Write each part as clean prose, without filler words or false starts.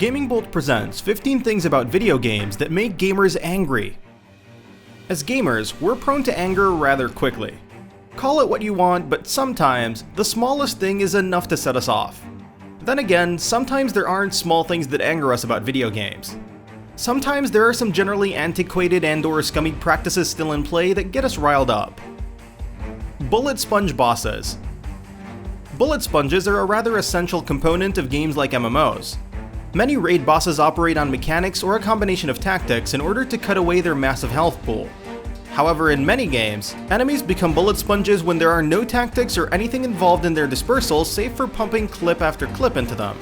Gaming Bolt presents 15 things about video games that make gamers angry. As gamers, we're prone to anger rather quickly. Call it what you want, but sometimes, the smallest thing is enough to set us off. Then again, sometimes there aren't small things that anger us about video games. Sometimes there are some generally antiquated and/or scummy practices still in play that get us riled up. Bullet sponge bosses. Bullet sponges are a rather essential component of games like MMOs. Many raid bosses operate on mechanics or a combination of tactics in order to cut away their massive health pool. However, in many games, enemies become bullet sponges when there are no tactics or anything involved in their dispersal save for pumping clip after clip into them.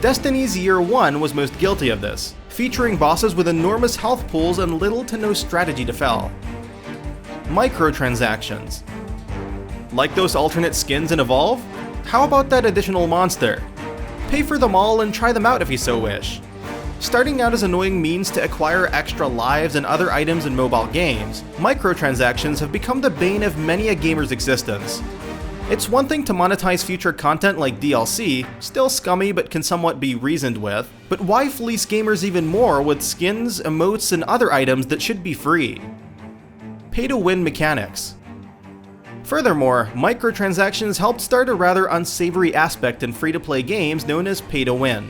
Destiny's Year 1 was most guilty of this, featuring bosses with enormous health pools and little to no strategy to fell. Microtransactions. Like those alternate skins in Evolve? How about that additional monster? Pay for them all and try them out if you so wish. Starting out as annoying means to acquire extra lives and other items in mobile games, microtransactions have become the bane of many a gamer's existence. It's one thing to monetize future content like DLC, still scummy but can somewhat be reasoned with, but why fleece gamers even more with skins, emotes, and other items that should be free? Pay-to-win mechanics. Furthermore, microtransactions helped start a rather unsavory aspect in free-to-play games known as pay-to-win.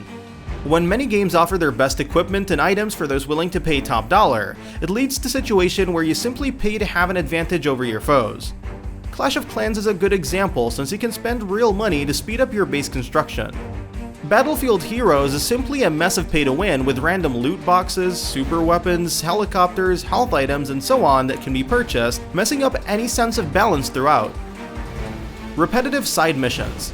When many games offer their best equipment and items for those willing to pay top dollar, it leads to a situation where you simply pay to have an advantage over your foes. Clash of Clans is a good example since you can spend real money to speed up your base construction. Battlefield Heroes is simply a mess of pay-to-win with random loot boxes, super weapons, helicopters, health items, and so on that can be purchased, messing up any sense of balance throughout. Repetitive side missions.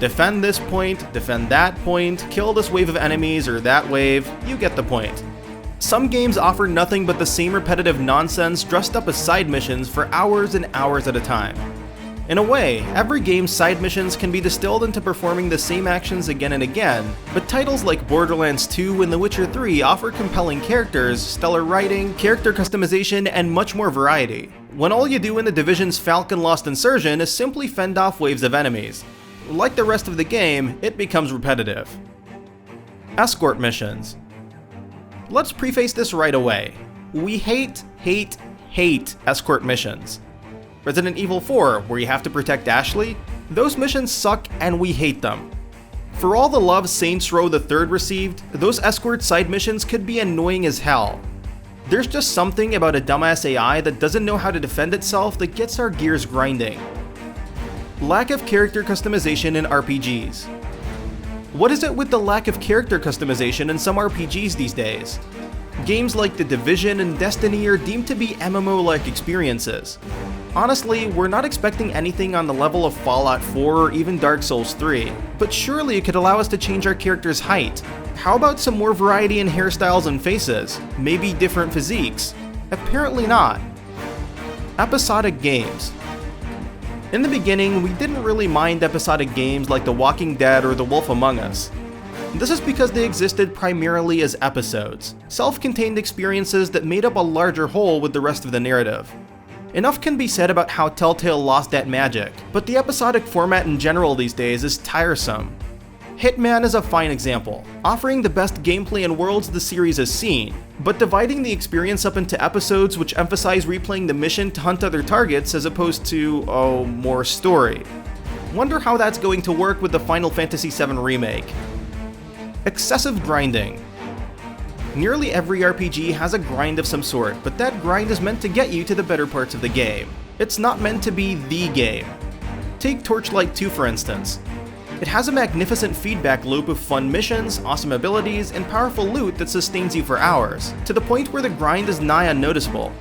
Defend this point, defend that point, kill this wave of enemies or that wave, you get the point. Some games offer nothing but the same repetitive nonsense dressed up as side missions for hours and hours at a time. In a way, every game's side missions can be distilled into performing the same actions again and again, but titles like Borderlands 2 and The Witcher 3 offer compelling characters, stellar writing, character customization, and much more variety, when all you do in The Division's Falcon Lost Insurgent is simply fend off waves of enemies. Like the rest of the game, it becomes repetitive. Escort missions. Let's preface this right away. We hate escort missions. Resident Evil 4, where you have to protect Ashley? Those missions suck and we hate them. For all the love Saints Row the Third received, those escort side missions could be annoying as hell. There's just something about a dumbass AI that doesn't know how to defend itself that gets our gears grinding. Lack of character customization in RPGs. What is it with the lack of character customization in some RPGs these days? Games like The Division and Destiny are deemed to be MMO-like experiences. Honestly, we're not expecting anything on the level of Fallout 4 or even Dark Souls 3, but surely it could allow us to change our character's height. How about some more variety in hairstyles and faces? Maybe different physiques? Apparently not. Episodic games. In the beginning, we didn't really mind episodic games like The Walking Dead or The Wolf Among Us. This is because they existed primarily as episodes, self-contained experiences that made up a larger whole with the rest of the narrative. Enough can be said about how Telltale lost that magic, but the episodic format in general these days is tiresome. Hitman is a fine example, offering the best gameplay and worlds the series has seen, but dividing the experience up into episodes which emphasize replaying the mission to hunt other targets as opposed to, more story. Wonder how that's going to work with the Final Fantasy VII Remake. Excessive grinding. Nearly every RPG has a grind of some sort, but that grind is meant to get you to the better parts of the game. It's not meant to be the game. Take Torchlight 2 for instance. It has a magnificent feedback loop of fun missions, awesome abilities, and powerful loot that sustains you for hours, to the point where the grind is nigh unnoticeable.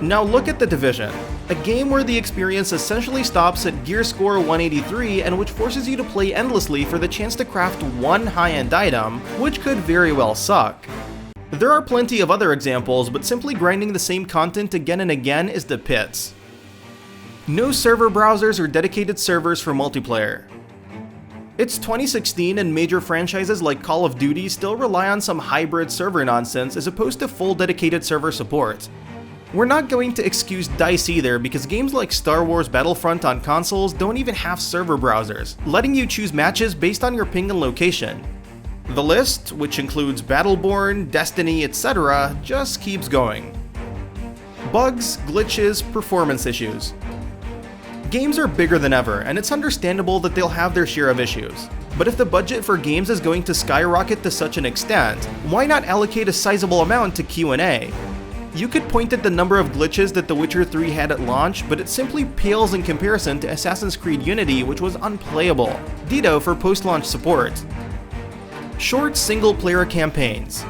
Now look at The Division, a game where the experience essentially stops at gear score 183 and which forces you to play endlessly for the chance to craft one high-end item, which could very well suck. There are plenty of other examples, but simply grinding the same content again and again is the pits. No server browsers or dedicated servers for multiplayer. It's 2016 and major franchises like Call of Duty still rely on some hybrid server nonsense as opposed to full dedicated server support. We're not going to excuse DICE either because games like Star Wars Battlefront on consoles don't even have server browsers, letting you choose matches based on your ping and location. The list, which includes Battleborn, Destiny, etc., just keeps going. Bugs, glitches, performance issues. Games are bigger than ever, and it's understandable that they'll have their share of issues. But if the budget for games is going to skyrocket to such an extent, why not allocate a sizable amount to Q&A? You could point at the number of glitches that The Witcher 3 had at launch, but it simply pales in comparison to Assassin's Creed Unity, which was unplayable. Ditto for post-launch support. Short single-player campaigns.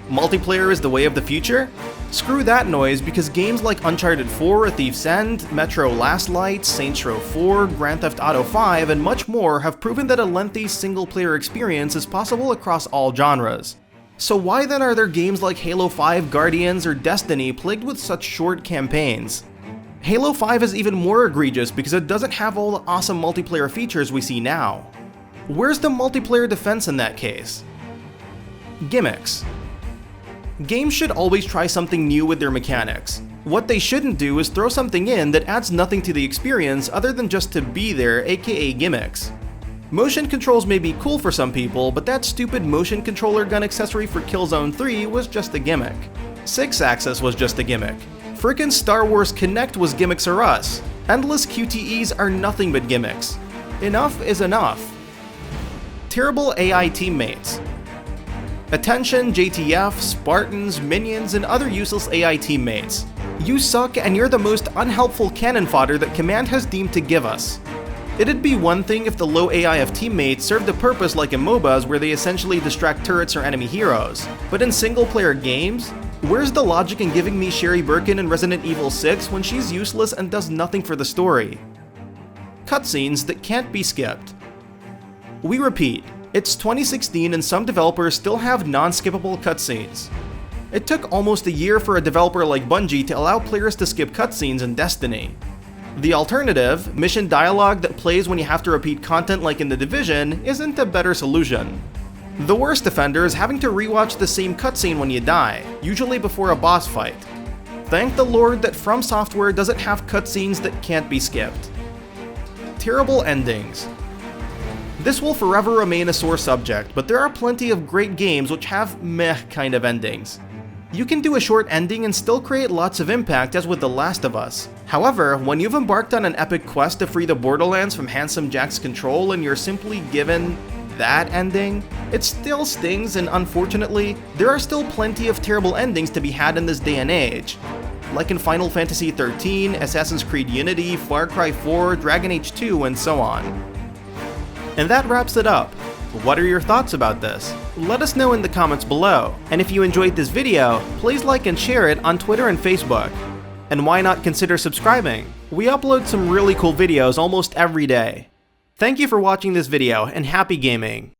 Multiplayer is the way of the future? Screw that noise, because games like Uncharted 4, A Thief's End, Metro Last Light, Saints Row 4, Grand Theft Auto 5, and much more have proven that a lengthy single-player experience is possible across all genres. So why then are there games like Halo 5, Guardians, or Destiny plagued with such short campaigns? Halo 5 is even more egregious because it doesn't have all the awesome multiplayer features we see now. Where's the multiplayer defense in that case? Gimmicks. Games should always try something new with their mechanics. What they shouldn't do is throw something in that adds nothing to the experience other than just to be there, aka gimmicks. Motion controls may be cool for some people, but that stupid motion controller gun accessory for Killzone 3 was just a gimmick. 6-axis was just a gimmick. Frickin' Star Wars Kinect was gimmicks or us. Endless QTEs are nothing but gimmicks. Enough is enough. Terrible AI teammates. Attention, JTF, Spartans, minions, and other useless AI teammates. You suck and you're the most unhelpful cannon fodder that Command has deemed to give us. It'd be one thing if the low AI of teammates served a purpose like in MOBAs where they essentially distract turrets or enemy heroes, but in single-player games? Where's the logic in giving me Sherry Birkin in Resident Evil 6 when she's useless and does nothing for the story? Cutscenes that can't be skipped. We repeat, it's 2016 and some developers still have non-skippable cutscenes. It took almost a year for a developer like Bungie to allow players to skip cutscenes in Destiny. The alternative, mission dialogue that plays when you have to repeat content like in The Division, isn't a better solution. The worst offender is having to rewatch the same cutscene when you die, usually before a boss fight. Thank the Lord that From Software doesn't have cutscenes that can't be skipped. Terrible endings. This will forever remain a sore subject, but there are plenty of great games which have meh kind of endings. You can do a short ending and still create lots of impact, as with The Last of Us. However, when you've embarked on an epic quest to free the Borderlands from Handsome Jack's control and you're simply given that ending, it still stings, and unfortunately, there are still plenty of terrible endings to be had in this day and age. Like in Final Fantasy XIII, Assassin's Creed Unity, Far Cry 4, Dragon Age 2, and so on. And that wraps it up. What are your thoughts about this? Let us know in the comments below. And if you enjoyed this video, please like and share it on Twitter and Facebook. And why not consider subscribing? We upload some really cool videos almost every day. Thank you for watching this video, and happy gaming!